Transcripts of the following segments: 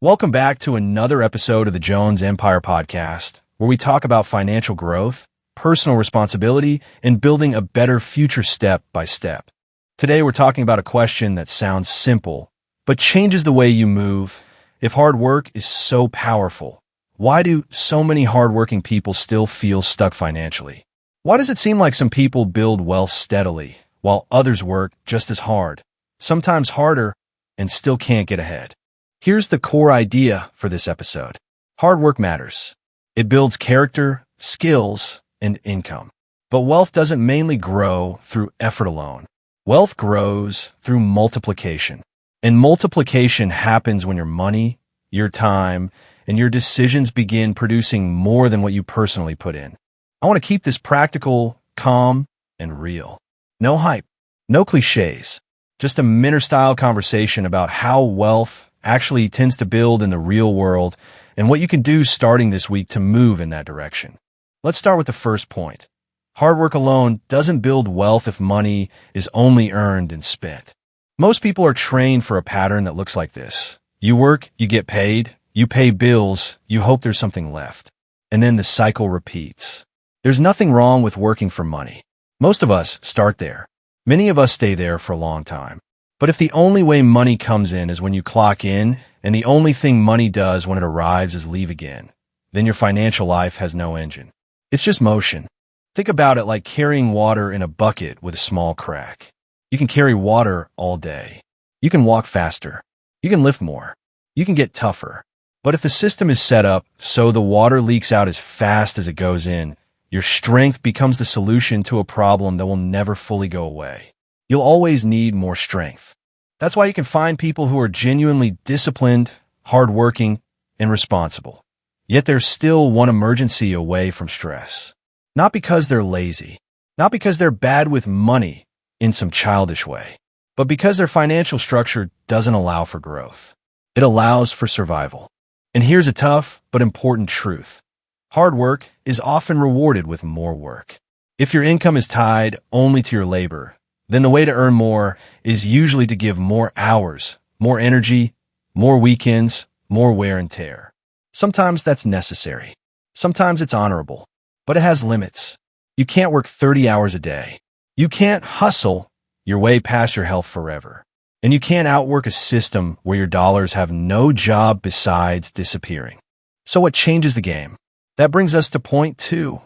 Welcome back to another episode of the Jones Empire Podcast, where we talk about financial growth, personal responsibility, and building a better future step by step. Today, we're talking about a question that sounds simple, but changes the way you move. If hard work is so powerful, why do so many hardworking people still feel stuck financially? Why does it seem like some people build wealth steadily, while others work just as hard, sometimes harder, and still can't get ahead? Here's the core idea for this episode. Hard work matters. It builds character, skills, and income. But wealth doesn't mainly grow through effort alone. Wealth grows through multiplication. And multiplication happens when your money, your time, and your decisions begin producing more than what you personally put in. I want to keep this practical, calm, and real. No hype, no cliches, just a Minter-style conversation about how wealth actually tends to build in the real world and what you can do starting this week to move in that direction. Let's start with the first point. Hard work alone doesn't build wealth if money is only earned and spent. Most people are trained for a pattern that looks like this. You work, you get paid, you pay bills, you hope there's something left. And then the cycle repeats. There's nothing wrong with working for money. Most of us start there. Many of us stay there for a long time. But if the only way money comes in is when you clock in, and the only thing money does when it arrives is leave again, then your financial life has no engine. It's just motion. Think about it like carrying water in a bucket with a small crack. You can carry water all day. You can walk faster. You can lift more. You can get tougher. But if the system is set up so the water leaks out as fast as it goes in, your strength becomes the solution to a problem that will never fully go away. You'll always need more strength. That's why you can find people who are genuinely disciplined, hardworking, and responsible. Yet they're still one emergency away from stress. Not because they're lazy, not because they're bad with money in some childish way, but because their financial structure doesn't allow for growth. It allows for survival. And here's a tough but important truth. Hard work is often rewarded with more work. If your income is tied only to your labor, then the way to earn more is usually to give more hours, more energy, more weekends, more wear and tear. Sometimes that's necessary. Sometimes it's honorable, but it has limits. You can't work 30 hours a day. You can't hustle your way past your health forever. And you can't outwork a system where your dollars have no job besides disappearing. So what changes the game? That brings us to point 2,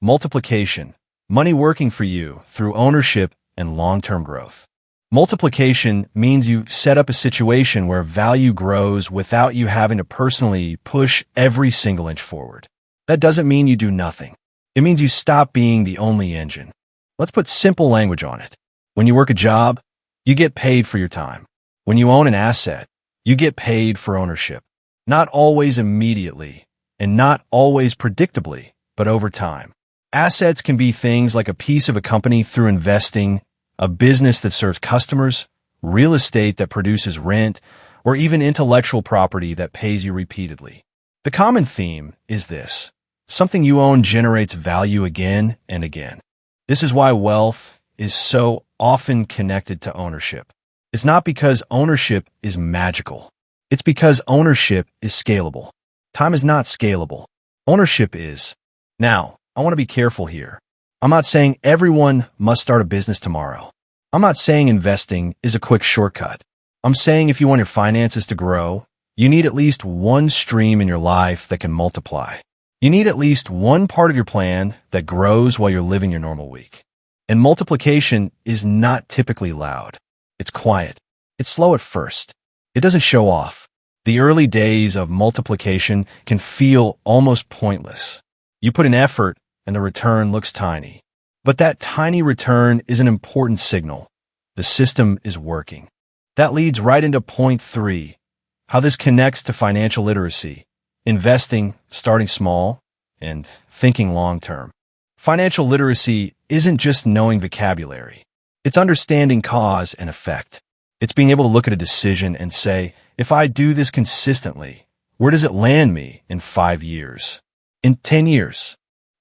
multiplication, money working for you through ownership and long-term growth. Multiplication means you set up a situation where value grows without you having to personally push every single inch forward. That doesn't mean you do nothing. It means you stop being the only engine. Let's put simple language on it. When you work a job, you get paid for your time. When you own an asset, you get paid for ownership. Not always immediately, and not always predictably, but over time. Assets can be things like a piece of a company through investing, a business that serves customers, real estate that produces rent, or even intellectual property that pays you repeatedly. The common theme is this. Something you own generates value again and again. This is why wealth is so often connected to ownership. It's not because ownership is magical. It's because ownership is scalable. Time is not scalable. Ownership is. Now, I want to be careful here. I'm not saying everyone must start a business tomorrow. I'm not saying investing is a quick shortcut. I'm saying if you want your finances to grow, you need at least one stream in your life that can multiply. You need at least one part of your plan that grows while you're living your normal week. And multiplication is not typically loud. It's quiet. It's slow at first. It doesn't show off. The early days of multiplication can feel almost pointless. You put in effort, and the return looks tiny. But that tiny return is an important signal. The system is working. That leads right into point 3, how this connects to financial literacy, investing, starting small, and thinking long-term. Financial literacy isn't just knowing vocabulary. It's understanding cause and effect. It's being able to look at a decision and say, if I do this consistently, where does it land me in 5 years? In 10 years?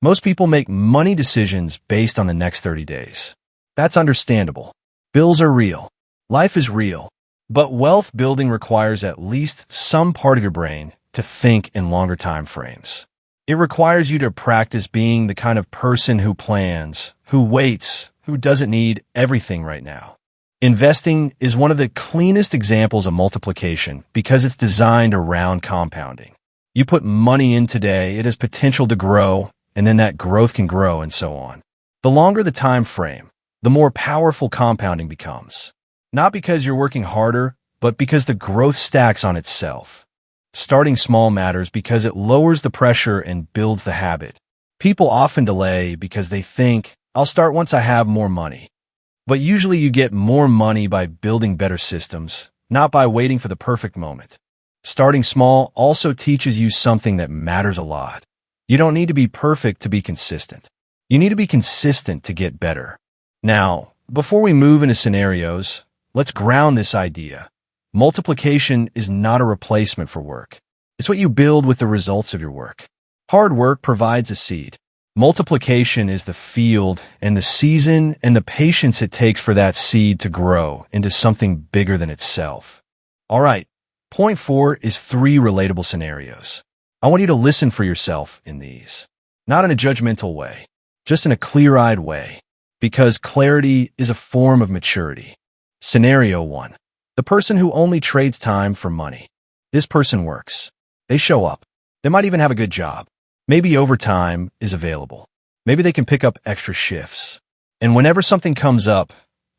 Most people make money decisions based on the next 30 days. That's understandable. Bills are real. Life is real. But wealth building requires at least some part of your brain to think in longer time frames. It requires you to practice being the kind of person who plans, who waits, who doesn't need everything right now. Investing is one of the cleanest examples of multiplication because it's designed around compounding. You put money in today, it has potential to grow, and then that growth can grow and so on. The longer the time frame, the more powerful compounding becomes. Not because you're working harder, but because the growth stacks on itself. Starting small matters because it lowers the pressure and builds the habit. People often delay because they think, I'll start once I have more money. But usually you get more money by building better systems, not by waiting for the perfect moment. Starting small also teaches you something that matters a lot. You don't need to be perfect to be consistent. You need to be consistent to get better. Now, before we move into scenarios, let's ground this idea. Multiplication is not a replacement for work. It's what you build with the results of your work. Hard work provides a seed. Multiplication is the field and the season and the patience it takes for that seed to grow into something bigger than itself. All right, point 4 is 3 relatable scenarios. I want you to listen for yourself in these. Not in a judgmental way, just in a clear-eyed way, because clarity is a form of maturity. Scenario 1. The person who only trades time for money. This person works. They show up. They might even have a good job. Maybe overtime is available. Maybe they can pick up extra shifts. And whenever something comes up,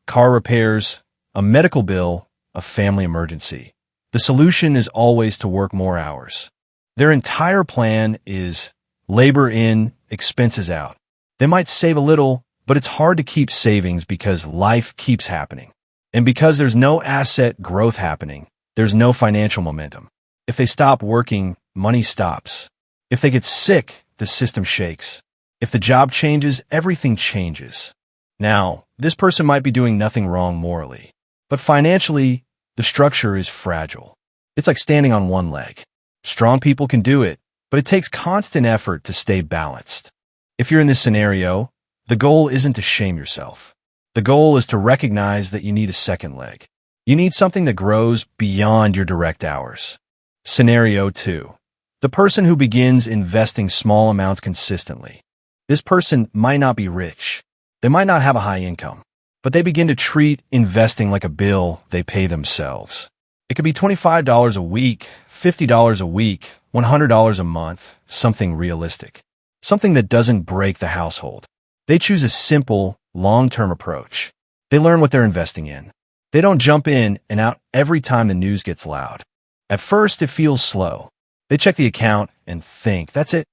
car repairs, a medical bill, a family emergency, the solution is always to work more hours. Their entire plan is labor in, expenses out. They might save a little, but it's hard to keep savings because life keeps happening. And because there's no asset growth happening, there's no financial momentum. If they stop working, money stops. If they get sick, the system shakes. If the job changes, everything changes. Now, this person might be doing nothing wrong morally, but financially, the structure is fragile. It's like standing on one leg. Strong people can do it, but it takes constant effort to stay balanced. If you're in this scenario, the goal isn't to shame yourself. The goal is to recognize that you need a second leg. You need something that grows beyond your direct hours. Scenario 2. The person who begins investing small amounts consistently. This person might not be rich. They might not have a high income, but they begin to treat investing like a bill they pay themselves. It could be $25 a week, $50 a week, $100 a month, something realistic, something that doesn't break the household. They choose a simple, long-term approach. They learn what they're investing in. They don't jump in and out every time the news gets loud. At first, it feels slow. They check the account and think, that's it.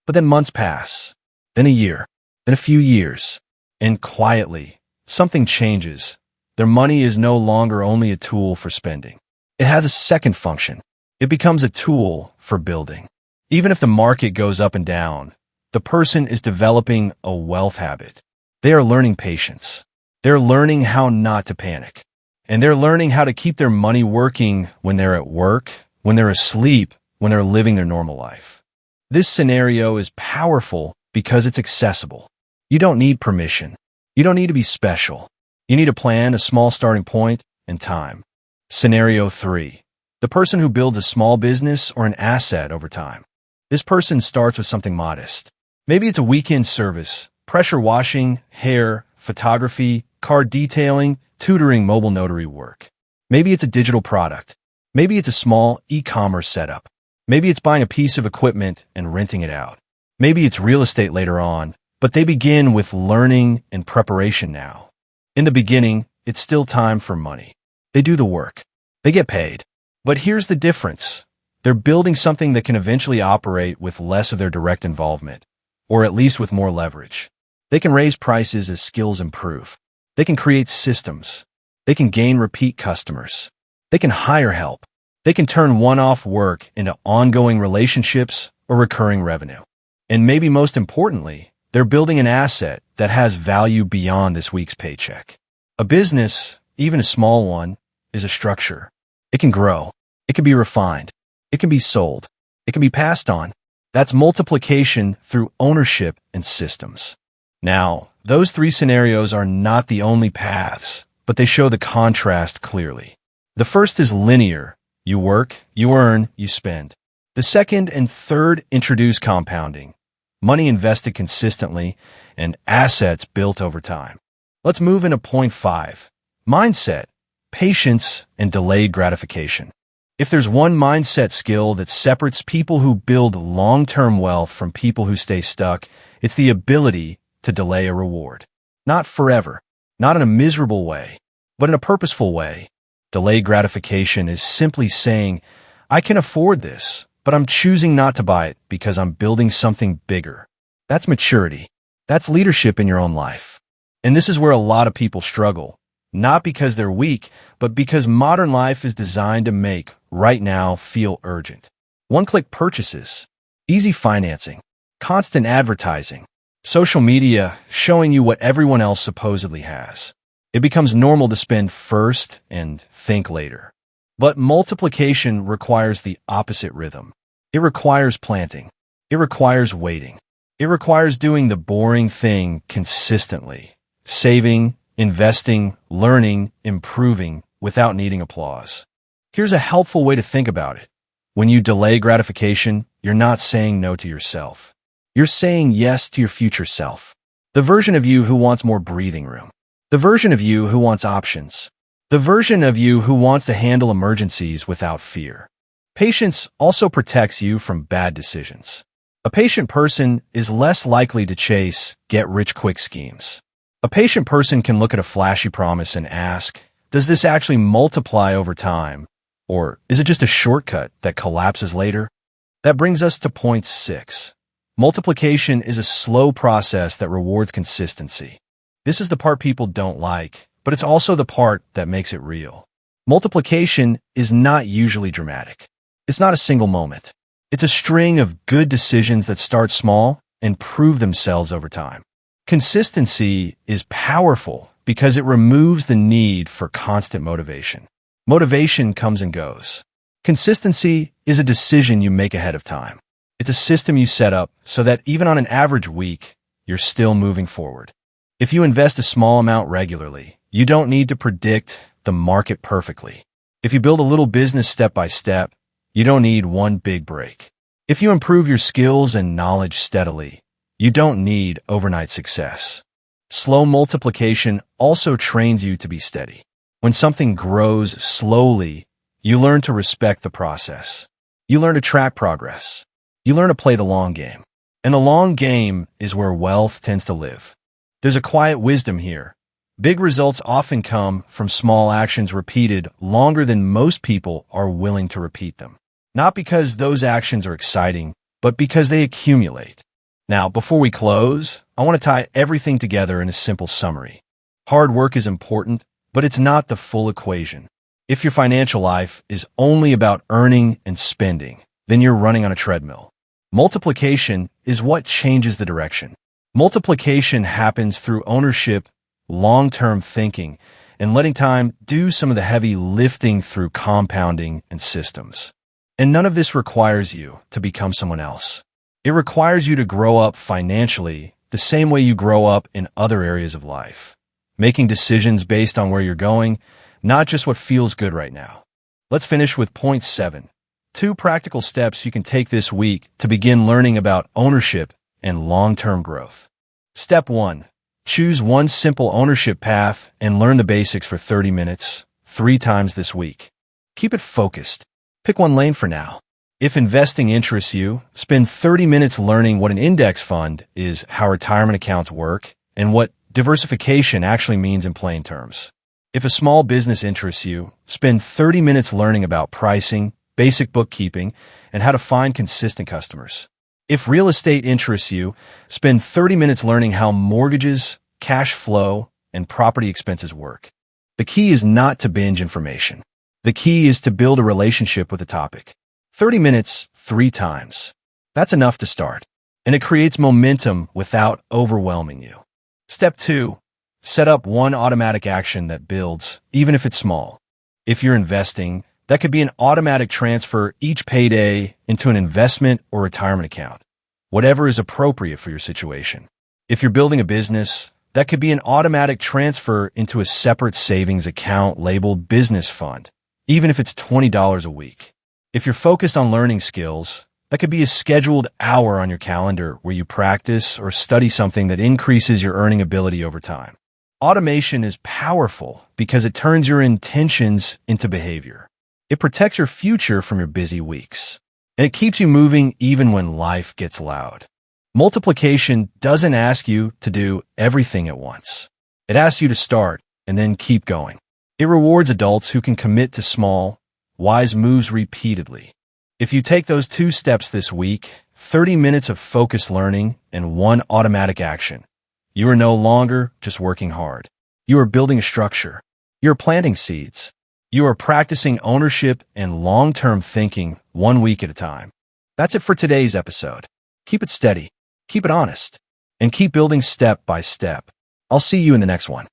But then months pass, then a year, then a few years, and quietly, something changes. Their money is no longer only a tool for spending. It has a second function. It becomes a tool for building. Even if the market goes up and down, the person is developing a wealth habit. They are learning patience. They're learning how not to panic. And they're learning how to keep their money working when they're at work, when they're asleep, when they're living their normal life. This scenario is powerful because it's accessible. You don't need permission. You don't need to be special. You need a plan, a small starting point, and time. Scenario 3. The person who builds a small business or an asset over time. This person starts with something modest. Maybe it's a weekend service, pressure washing, hair, photography, car detailing, tutoring, mobile notary work. Maybe it's a digital product. Maybe it's a small e-commerce setup. Maybe it's buying a piece of equipment and renting it out. Maybe it's real estate later on, but they begin with learning and preparation now. In the beginning, it's still time for money. They do the work. They get paid. But here's the difference. They're building something that can eventually operate with less of their direct involvement, or at least with more leverage. They can raise prices as skills improve. They can create systems. They can gain repeat customers. They can hire help. They can turn one-off work into ongoing relationships or recurring revenue. And maybe most importantly, they're building an asset that has value beyond this week's paycheck. A business, even a small one, is a structure. It can grow. It can be refined. It can be sold. It can be passed on. That's multiplication through ownership and systems. Now, those 3 scenarios are not the only paths, but they show the contrast clearly. The first is linear. You work, you earn, you spend. The second and third introduce compounding, money invested consistently, and assets built over time. Let's move into point 5, mindset, patience, and delayed gratification. If there's one mindset skill that separates people who build long-term wealth from people who stay stuck, it's the ability to delay a reward. Not forever, not in a miserable way, but in a purposeful way. Delayed gratification is simply saying, I can afford this, but I'm choosing not to buy it because I'm building something bigger. That's maturity. That's leadership in your own life. And this is where a lot of people struggle, not because they're weak, but because modern life is designed to make right now feel urgent. One-click purchases, easy financing, constant advertising, social media showing you what everyone else supposedly has. It becomes normal to spend first and think later. But multiplication requires the opposite rhythm. It requires planting. It requires waiting. It requires doing the boring thing consistently, saving, investing, learning, improving without needing applause. Here's a helpful way to think about it. When you delay gratification, you're not saying no to yourself. You're saying yes to your future self. The version of you who wants more breathing room. The version of you who wants options. The version of you who wants to handle emergencies without fear. Patience also protects you from bad decisions. A patient person is less likely to chase get-rich-quick schemes. A patient person can look at a flashy promise and ask, does this actually multiply over time? Or is it just a shortcut that collapses later? That brings us to point 6. Multiplication is a slow process that rewards consistency. This is the part people don't like, but it's also the part that makes it real. Multiplication is not usually dramatic. It's not a single moment. It's a string of good decisions that start small and prove themselves over time. Consistency is powerful because it removes the need for constant motivation. Motivation comes and goes. Consistency is a decision you make ahead of time. It's a system you set up so that even on an average week, you're still moving forward. If you invest a small amount regularly, you don't need to predict the market perfectly. If you build a little business step by step, you don't need one big break. If you improve your skills and knowledge steadily, you don't need overnight success. Slow multiplication also trains you to be steady. When something grows slowly, you learn to respect the process. You learn to track progress. You learn to play the long game. And the long game is where wealth tends to live. There's a quiet wisdom here. Big results often come from small actions repeated longer than most people are willing to repeat them. Not because those actions are exciting, but because they accumulate. Now, before we close, I want to tie everything together in a simple summary. Hard work is important, but it's not the full equation. If your financial life is only about earning and spending, then you're running on a treadmill. Multiplication is what changes the direction. Multiplication happens through ownership, long-term thinking, and letting time do some of the heavy lifting through compounding and systems. And none of this requires you to become someone else. It requires you to grow up financially the same way you grow up in other areas of life, making decisions based on where you're going, not just what feels good right now. Let's finish with point 7. 2 practical steps you can take this week to begin learning about ownership and long-term growth. Step 1. Choose one simple ownership path and learn the basics for 30 minutes, 3 times this week. Keep it focused. Pick one lane for now. If investing interests you, spend 30 minutes learning what an index fund is, how retirement accounts work, and what diversification actually means in plain terms. If a small business interests you, spend 30 minutes learning about pricing, basic bookkeeping, and how to find consistent customers. If real estate interests you, spend 30 minutes learning how mortgages, cash flow, and property expenses work. The key is not to binge information. The key is to build a relationship with the topic. 30 minutes, 3 times. That's enough to start. And it creates momentum without overwhelming you. Step 2. Set up one automatic action that builds, even if it's small. If you're investing, that could be an automatic transfer each payday into an investment or retirement account, whatever is appropriate for your situation. If you're building a business, that could be an automatic transfer into a separate savings account labeled business fund, even if it's $20 a week. If you're focused on learning skills, that could be a scheduled hour on your calendar where you practice or study something that increases your earning ability over time. Automation is powerful because it turns your intentions into behavior. It protects your future from your busy weeks, and it keeps you moving even when life gets loud. Multiplication doesn't ask you to do everything at once. It asks you to start and then keep going. It rewards adults who can commit to small, wise moves repeatedly. If you take those 2 steps this week, 30 minutes of focused learning and 1 automatic action, you are no longer just working hard. You are building a structure. You are planting seeds. You are practicing ownership and long-term thinking 1 week at a time. That's it for today's episode. Keep it steady, keep it honest, and keep building step by step. I'll see you in the next one.